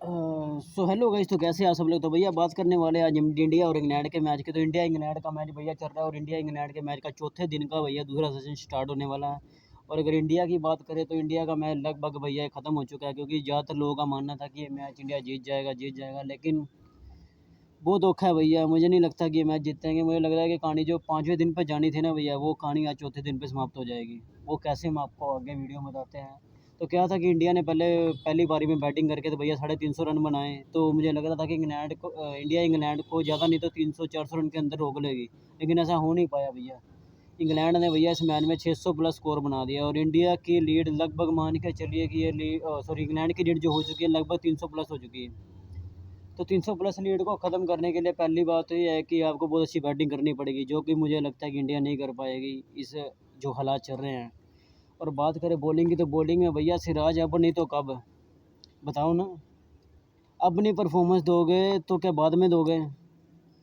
So hello guys, तो कैसे आप सब लोग। तो भैया बात करने वाले आज हम इंडिया और इंग्लैंड के मैच की। तो इंडिया इंग्लैंड का मैच भैया चल रहा है और इंडिया इंग्लैंड के मैच का चौथे दिन का भैया दूसरा सेशन स्टार्ट होने वाला है। और अगर इंडिया की बात करें तो इंडिया का मैच लगभग भैया ख़त्म हो चुका है, क्योंकि ज़्यादातर लोगों का मानना था कि ये मैच इंडिया जीत जाएगा। लेकिन वो धोखा है भैया। मुझे नहीं लगता कि ये मैच जीतेंगे। मुझे लग रहा है कि कहानी जो पाँचवें दिन पर जानी थी ना भैया, वो कहानी आज चौथे दिन पर समाप्त हो जाएगी। वो कैसे हम आपको आगे वीडियो में बताते हैं। तो क्या था कि इंडिया ने पहली पारी में बैटिंग करके तो भैया 350 रन बनाए। तो मुझे लग रहा था कि इंडिया इंग्लैंड को ज़्यादा नहीं तो 300-400 रन के अंदर रोक लेगी, लेकिन ऐसा हो नहीं पाया भैया। इंग्लैंड ने भैया इस मैच में 600 प्लस स्कोर बना दिया और इंडिया की लीड लगभग मान के चलिए कि इंग्लैंड की लीड जो हो चुकी है लगभग 300 प्लस हो चुकी है। तो 300 प्लस लीड को ख़त्म करने के लिए पहली बात तो ये है कि आपको बहुत अच्छी बैटिंग करनी पड़ेगी, जो कि मुझे लगता है कि इंडिया नहीं कर पाएगी इस जो हालात चल रहे हैं। और बात करें बॉलिंग की, तो बॉलिंग में भैया सिराज अब नहीं तो कब, बताओ ना। अब नहीं परफॉर्मेंस दोगे तो क्या बाद में दोगे?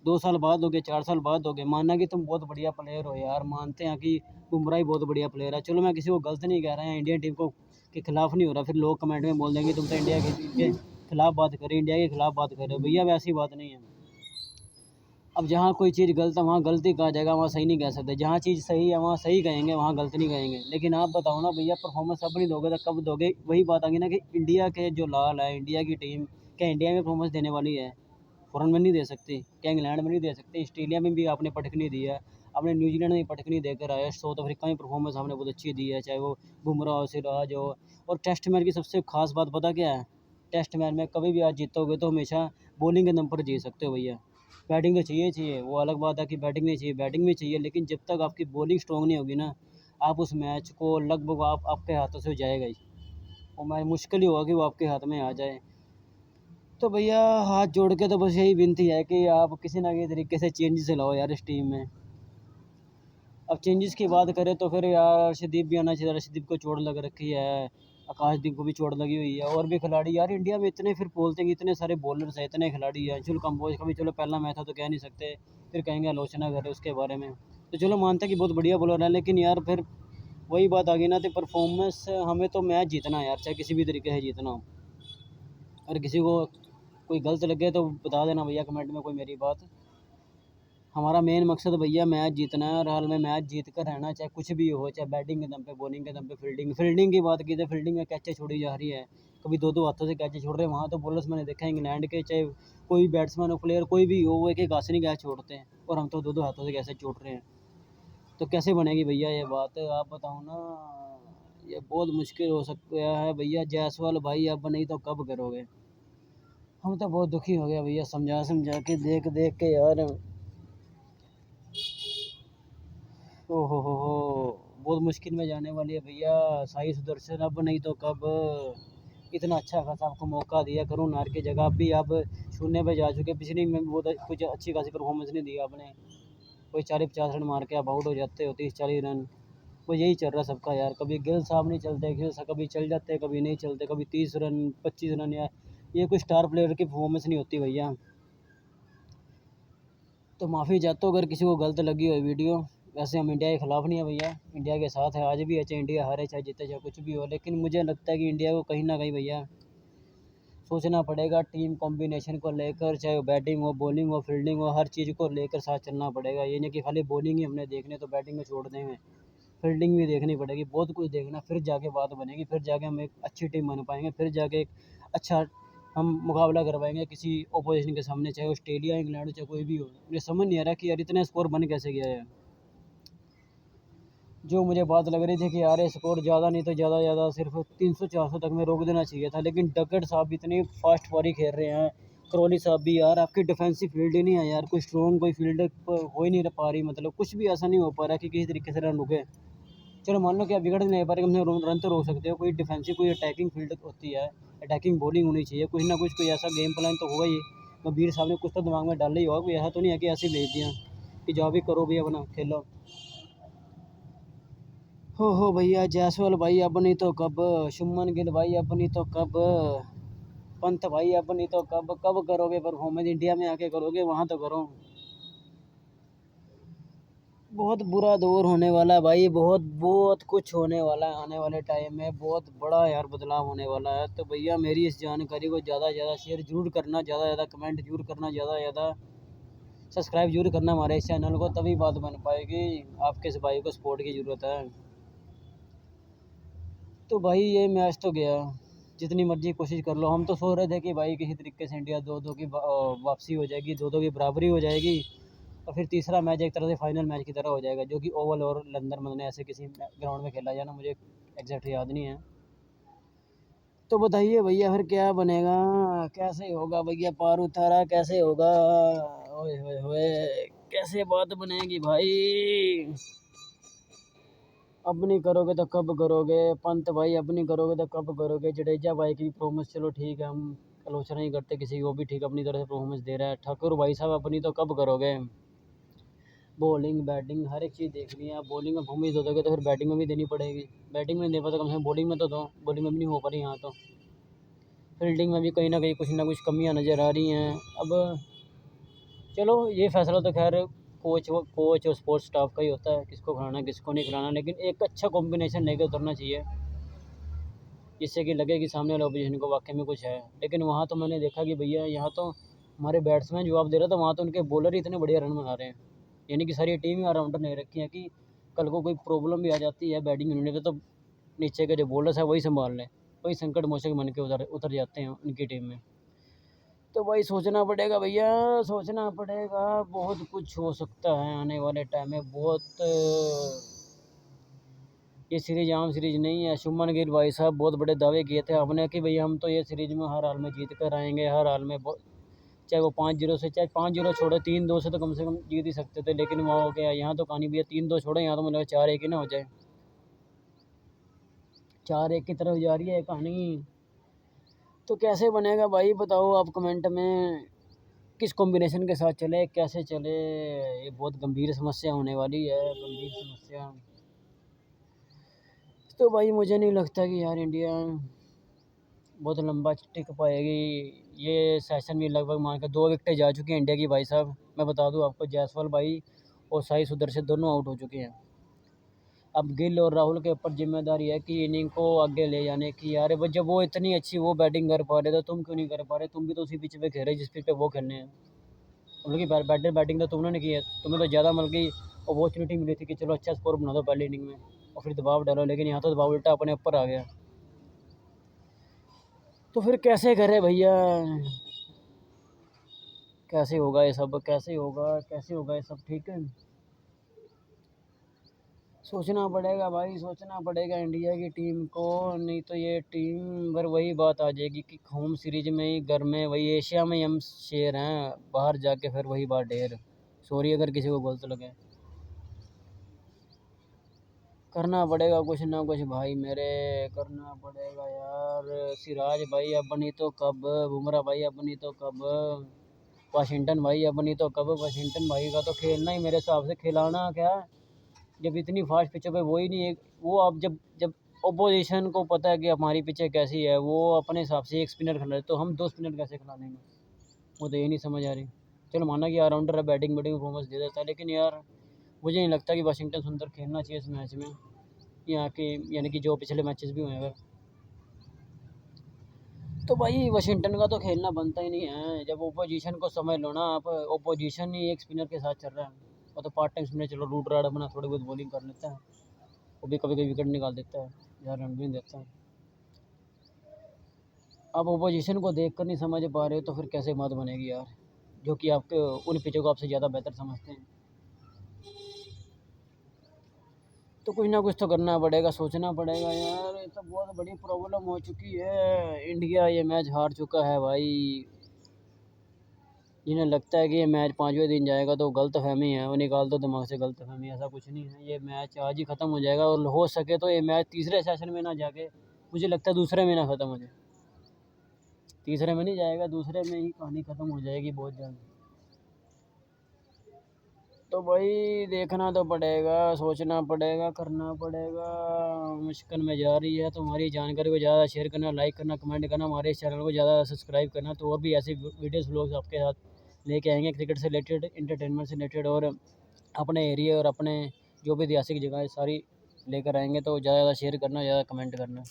2 साल बाद दोगे, 4 साल बाद दोगे। मानना कि तुम बहुत बढ़िया प्लेयर हो यार, मानते हैं कि बुमराह ही बहुत बढ़िया प्लेयर है। चलो मैं किसी को गलत नहीं कह रहा है, इंडियन टीम को के खिलाफ नहीं हो रहा। फिर लोग कमेंट में बोल देंगे तुम तो इंडिया के खिलाफ बात कर रहे हो, इंडिया के खिलाफ बात कर रहे हो। भैया वैसी बात नहीं है। अब जहाँ कोई चीज़ गलत है वहाँ गलती कहा जाएगा, वहाँ सही नहीं कह सकते। जहाँ चीज़ सही है वहाँ सही कहेंगे, वहाँ गलत नहीं कहेंगे। लेकिन आप बताओ ना भैया, परफॉर्मेंस अब नहीं दोगे तो कब दोगे? वही बात आ गई ना कि इंडिया के जो लाल है, इंडिया की टीम क्या इंडिया में परफॉर्मेंस देने वाली है? फ़ॉरेन में नहीं दे सकती क्या? इंग्लैंड में नहीं दे सकते? ऑस्ट्रेलिया में भी आपने पटक नहीं दी है, आपने न्यूजीलैंड में पटक नहीं देकर आया। साउथ अफ्रीका में परफॉर्मेंस आपने बहुत अच्छी दी है, चाहे वो बुमराह हो, सिराज हो। और टेस्ट मैच की सबसे खास बात पता क्या है? टेस्ट मैच में कभी भी आज जीतोगे तो हमेशा बॉलिंग के दम पर जीत सकते हो भैया। बैटिंग तो चाहिए, वो अलग बात है कि बैटिंग नहीं चाहिए, बैटिंग भी चाहिए, लेकिन जब तक आपकी बॉलिंग स्ट्रॉन्ग नहीं होगी ना, आप उस मैच को लगभग आपके हाथों से हो जाएगा ही। वो मैच मुश्किल ही होगा कि वो आपके हाथ में आ जाए। तो भैया हाथ जोड़ के तो बस यही विनती है कि आप किसी ना किसी तरीके से चेंजेस लाओ यार इस टीम में। अब चेंजेस की बात करें तो फिर यार अर्शदीप भी आना चाहिए। अर्शदीप को चोट लग रखी है, आकाशदीप को भी चोट लगी हुई है, और भी खिलाड़ी यार इंडिया में इतने फिर बोलते हैं कि इतने सारे बॉलर्स हैं, इतने खिलाड़ी हैं। अंशुल कंबोज का भी चलो पहला मैच था तो कह नहीं सकते, फिर कहेंगे आलोचना करें उसके बारे में। तो चलो मानते हैं कि बहुत बढ़िया बॉलर है, लेकिन यार फिर वही बात आ गई ना, तो परफॉर्मेंस हमें तो मैच जीतना है यार, चाहे किसी भी तरीके से जीतना हो। अगर किसी को कोई गलत लगे तो बता देना भैया कमेंट में कोई मेरी बात। हमारा मेन मकसद भैया मैच जीतना है, और हाल में मैच जीत कर रहना, चाहे कुछ भी हो, चाहे बैटिंग के दम पे, बॉलिंग के दम पे। फील्डिंग की बात की तो फील्डिंग में कैचें छोड़ी जा रही है, कभी दो दो हाथों से कैचें छोड़ रहे हैं। वहाँ तो बॉलर्स मैंने देखा है इंग्लैंड के, चाहे कोई बैट्समैन हो, प्लेयर कोई भी हो, वो एक एक हाथ से नहीं कैच छोड़ते हैं, और हम तो दो दो हाथों से कैसे छोड़ रहे हैं। तो कैसे बनेगी भैया ये बात, आप बताओ ना। ये बहुत मुश्किल हो सकता है भैया। जायसवाल भाई अब नहीं तो कब करोगे? हम तो बहुत दुखी हो गया भैया, समझा समझा के, देख देख के यार। हो, बहुत मुश्किल में जाने वाली है भैया। साई सुदर्शन अब नहीं तो कब। इतना अच्छा खासा आपको मौका दिया, करुण नायर की जगह, अब भी आप शून्य पे जा चुके। पिछली में बहुत कुछ अच्छी खासी परफॉर्मेंस नहीं दी आपने। कोई 40-50 रन मार के आप आउट हो जाते हो, 30-40 रन। वो यही चल रहा सबका यार। कभी गिल साहब नहीं चलते, गिल साहब कभी चल जाते, कभी नहीं चलते, कभी 30 रन, 25 रन यार। ये कोई स्टार प्लेयर की परफॉर्मेंस नहीं होती भैया। तो माफ़ी चाहता हूँ अगर किसी को गलत लगी हो वीडियो। वैसे हम इंडिया के ख़िलाफ़ नहीं है भैया, इंडिया के साथ है आज भी है, चाहे इंडिया हारे चाहे जीते चाहे कुछ भी हो। लेकिन मुझे लगता है कि इंडिया को कहीं ना कहीं भैया सोचना पड़ेगा टीम कॉम्बिनेशन को लेकर, चाहे वो बैटिंग हो, बॉलिंग हो, फील्डिंग हो, हर चीज़ को लेकर साथ चलना पड़ेगा। ये नहीं कि खाली बॉलिंग ही हमने देखने तो बैटिंग में छोड़ देंगे। फील्डिंग भी देखनी पड़ेगी, बहुत कुछ देखना, फिर जाके बात बनेगी, फिर जाके हम एक अच्छी टीम बन पाएंगे, फिर जाके एक अच्छा हम मुकाबला करवाएंगे किसी ओपोजिशन के सामने, चाहे ऑस्ट्रेलिया, इंग्लैंड हो, चाहे कोई भी हो। मुझे समझ नहीं आ रहा कि यार इतने स्कोर बन कैसे गया है। जो मुझे बात लग रही थी कि यार ये स्कोर ज़्यादा नहीं तो ज़्यादा सिर्फ 300-400 तक में रोक देना चाहिए था, लेकिन डगट साहब भी इतनी फास्ट पारी खेल रहे हैं। करौली साहब भी यार, आपकी डिफेंसिव फील्ड ही नहीं है यार, कोई स्ट्रॉन्ग कोई फील्ड हो ही नहीं पा रही। मतलब कुछ भी ऐसा नहीं हो पा रहा कि किसी तरीके से रन रुके। चलो मान लो कि आप बिगड़ नहीं पा रहे, कम से कम रन तो रोक सकते हो। कोई डिफेंसिव कोई अटैकिंग फील्ड होती है, अटैकिंग बॉलिंग होनी चाहिए, कुछ ना कुछ कोई ऐसा गेम प्लान तो होगा ही। कबीर साहब ने कुछ तो दिमाग में डाला ही होगा, कोई ऐसा तो नहीं है कि ऐसे ही भेज दिया कि जाओ भी करो भी अपना खेलो। हो भैया, जायसवाल भाई अब नहीं तो कब, शुभमन गिल भाई अब नहीं तो कब, पंत भाई अब नहीं तो कब। कब करोगे परफॉर्मेंस? इंडिया में आके करोगे, वहाँ तो करो। बहुत बुरा दौर होने वाला है भाई, बहुत बहुत कुछ होने वाला है आने वाले टाइम में, बहुत बड़ा यार बदलाव होने वाला है। तो भैया मेरी इस जानकारी को ज़्यादा से ज़्यादा शेयर ज़रूर करना, ज़्यादा से ज़्यादा कमेंट ज़रूर करना, ज़्यादा से ज़्यादा सब्सक्राइब ज़रूर करना हमारे इस चैनल को, तभी बात बन पाएगी। आपके इस भाई को सपोर्ट की ज़रूरत है। तो भाई ये मैच तो गया, जितनी मर्जी कोशिश कर लो। हम तो सोच रहे थे कि भाई किसी तरीके से इंडिया 2-2 की वापसी हो जाएगी, 2-2 की बराबरी हो जाएगी, और फिर तीसरा मैच एक तरह से फाइनल मैच की तरह हो जाएगा, जो कि ओवल और लंदन में ऐसे किसी ग्राउंड में खेला जाना, मुझे एग्जैक्ट याद नहीं है। तो बताइए भैया फिर क्या बनेगा, कैसे होगा भैया, पार उतारा कैसे होगा, ओए होए होए, कैसे बात बनेगी भाई। अपनी करोगे तो कब करोगे पंत भाई, अपनी करोगे तो कब करोगे। जडेजा भाई की परफॉर्मेंस चलो ठीक है, हम आलोचना नहीं करते किसी को भी, ठीक अपनी तरह से परफॉर्मेंस दे रहा है। ठाकुर भाई साहब अपनी तो कब करोगे। बॉलिंग बैटिंग हर एक चीज़ देखनी है। आप बॉलिंग में परफॉर्मेंस दे दोगे तो फिर बैटिंग में भी देनी पड़ेगी। बैटिंग में नहीं दे पाते, कम से कम बॉलिंग में तो दो। बॉलिंग में भी नहीं हो पा रही यहाँ तो। फील्डिंग में भी कहीं ना कुछ कमियाँ नज़र आ रही हैं। अब चलो ये फैसला तो खैर कोच और स्पोर्ट्स स्टाफ का ही होता है, किसको खिलाना किसको नहीं खिलाना, लेकिन एक अच्छा कॉम्बिनेशन लेके उतरना चाहिए, जिससे कि लगे कि सामने वाले ओपोजिशन को वाकई में कुछ है। लेकिन वहाँ तो मैंने देखा कि भैया यहाँ तो हमारे बैट्समैन जवाब दे रहा था, वहाँ तो उनके बॉलर ही इतने बढ़िया रन बना रहे हैं। यानी कि सारी टीम ही ऑलराउंडर नहीं रखी है कि कल को कोई प्रॉब्लम भी आ जाती है बैटिंग यूनिट में, तो नीचे के जो बॉलर्स है वही संभाल लें, वही संकट मोचक बन के उतर उतर जाते हैं उनकी टीम में। तो भाई सोचना पड़ेगा भैया, सोचना पड़ेगा। बहुत कुछ हो सकता है आने वाले टाइम में, बहुत ये सीरीज आम सीरीज नहीं है। शुभमन गिल भाई साहब बहुत बड़े दावे किए थे आपने कि भैया हम तो ये सीरीज में हर हाल में जीत कर आएंगे, हर हाल में, चाहे वो 5-0 से, चाहे 5-0 छोड़े 3-2 से तो कम जीत ही सकते थे। लेकिन वहाँ हो गया, यहाँ तो कहानी भैया 3-2 छोड़े, यहाँ तो मतलब 4-1 ही ना हो जाए। 4-1 की तरफ जा रही है कहानी। तो कैसे बनेगा भाई बताओ आप कमेंट में, किस कॉम्बिनेशन के साथ चले, कैसे चले। ये बहुत गंभीर समस्या होने वाली है, गंभीर समस्या। तो भाई मुझे नहीं लगता कि यार इंडिया बहुत लंबा टिक पाएगी। ये सेशन भी लगभग मान के 2 विकेटें जा चुकी हैं इंडिया की भाई साहब। मैं बता दूं आपको, जायसवाल भाई और साई सुदर्शन दोनों आउट हो चुके हैं। अब गिल और राहुल के ऊपर जिम्मेदारी है कि इनिंग को आगे ले जाने की। यार वो जब वो इतनी अच्छी वो बैटिंग कर पा रहे, तो तुम क्यों नहीं कर पा रहे। तुम भी तो उसी पिच पे खेल रहे जिस पिच पे वो खेलने हैं। मतलब कि बैटिंग तो तुमने नहीं की है, तुम्हें तो ज़्यादा मतलब कि अपॉर्चुनिटी मिली थी कि चलो अच्छा स्कोर बना दो पहली इनिंग में और फिर दबाव डालो, लेकिन यहाँ तो दबाव उल्टा अपने ऊपर आ गया। तो फिर कैसे करे भैया, कैसे होगा ये सब, कैसे होगा, कैसे होगा ये सब, ठीक है। सोचना पड़ेगा भाई, सोचना पड़ेगा इंडिया की टीम को, नहीं तो ये टीम पर वही बात आ जाएगी कि होम सीरीज में ही, घर में वही, एशिया में ही हम शेर हैं, बाहर जाके फिर वही बात ढेर। सॉरी अगर किसी को गलत लगे। करना पड़ेगा कुछ ना कुछ भाई मेरे, करना पड़ेगा यार। सिराज भाई अपनी तो कब, बुमराह भाई अपनी तो कब, वाशिंगटन भाई अपनी तो कब। वाशिंगटन भाई का तो खेलना ही मेरे हिसाब से, खिलाना क्या, जब इतनी फास्ट पिचों पे वो ही नहीं है। वो अब जब जब ओपोजिशन को पता है कि हमारी पिचें कैसी है, वो अपने हिसाब से एक स्पिनर खिला रहे, तो हम 2 स्पिनर कैसे खिला देंगे। वो तो ये नहीं समझ आ रही। चलो माना कि ऑलराउंडर है, बैटिंग परफॉर्मेंस दे देता है, लेकिन यार मुझे नहीं लगता कि वाशिंगटन सुंदर खेलना चाहिए इस मैच में, यहाँ के, यानी कि जो पिछले मैचेस भी हुए हैं। तो भाई वाशिंगटन का तो खेलना बनता ही नहीं है। जब ओपोजिशन को समझ लो ना आप, ओपोजिशन ही एक स्पिनर के साथ चल रहा है, और तो पार्ट टाइम स्पिनर, चलो रूट राड अपना थोड़ी बहुत बॉलिंग कर लेता है, वो भी कभी कभी विकेट निकाल देता है, यार रन भी नहीं देता है। आप ओपोजिशन को देख कर नहीं समझ पा रहे हो, तो फिर कैसे बात बनेगी यार, जो कि आपके उन पिचों को आपसे ज़्यादा बेहतर समझते हैं। तो कुछ ना कुछ तो करना पड़ेगा, सोचना पड़ेगा यार। ये तो बहुत बड़ी प्रॉब्लम हो चुकी है, इंडिया ये मैच हार चुका है भाई। जिन्हें लगता है कि ये मैच 5वें दिन जाएगा तो गलतफहमी है, वो निकाल दो दिमाग से गलतफहमी, ऐसा कुछ नहीं है। ये मैच आज ही ख़त्म हो जाएगा, और हो सके तो ये मैच तीसरे सेशन में ना जाके, मुझे लगता है दूसरे में ना ख़त्म हो जाए। तीसरे में नहीं जाएगा, दूसरे में ही कहानी ख़त्म हो जाएगी बहुत जल्द। तो भाई देखना तो पड़ेगा, सोचना पड़ेगा, करना पड़ेगा। मुश्किल में जा रही है, तो हमारी जानकारी को ज़्यादा शेयर करना, लाइक करना, कमेंट करना, हमारे इस चैनल को ज़्यादा सब्सक्राइब करना। तो और भी ऐसे वीडियोस व्लॉग्स आपके साथ लेके आएंगे, क्रिकेट से रिलेटेड, इंटरटेनमेंट से रिलेटेड, और अपने एरिया और अपने जो भी ऐतिहासिक जगह है सारी लेकर आएंगे। तो ज़्यादा से ज़्यादा शेयर करना, ज़्यादा कमेंट करना।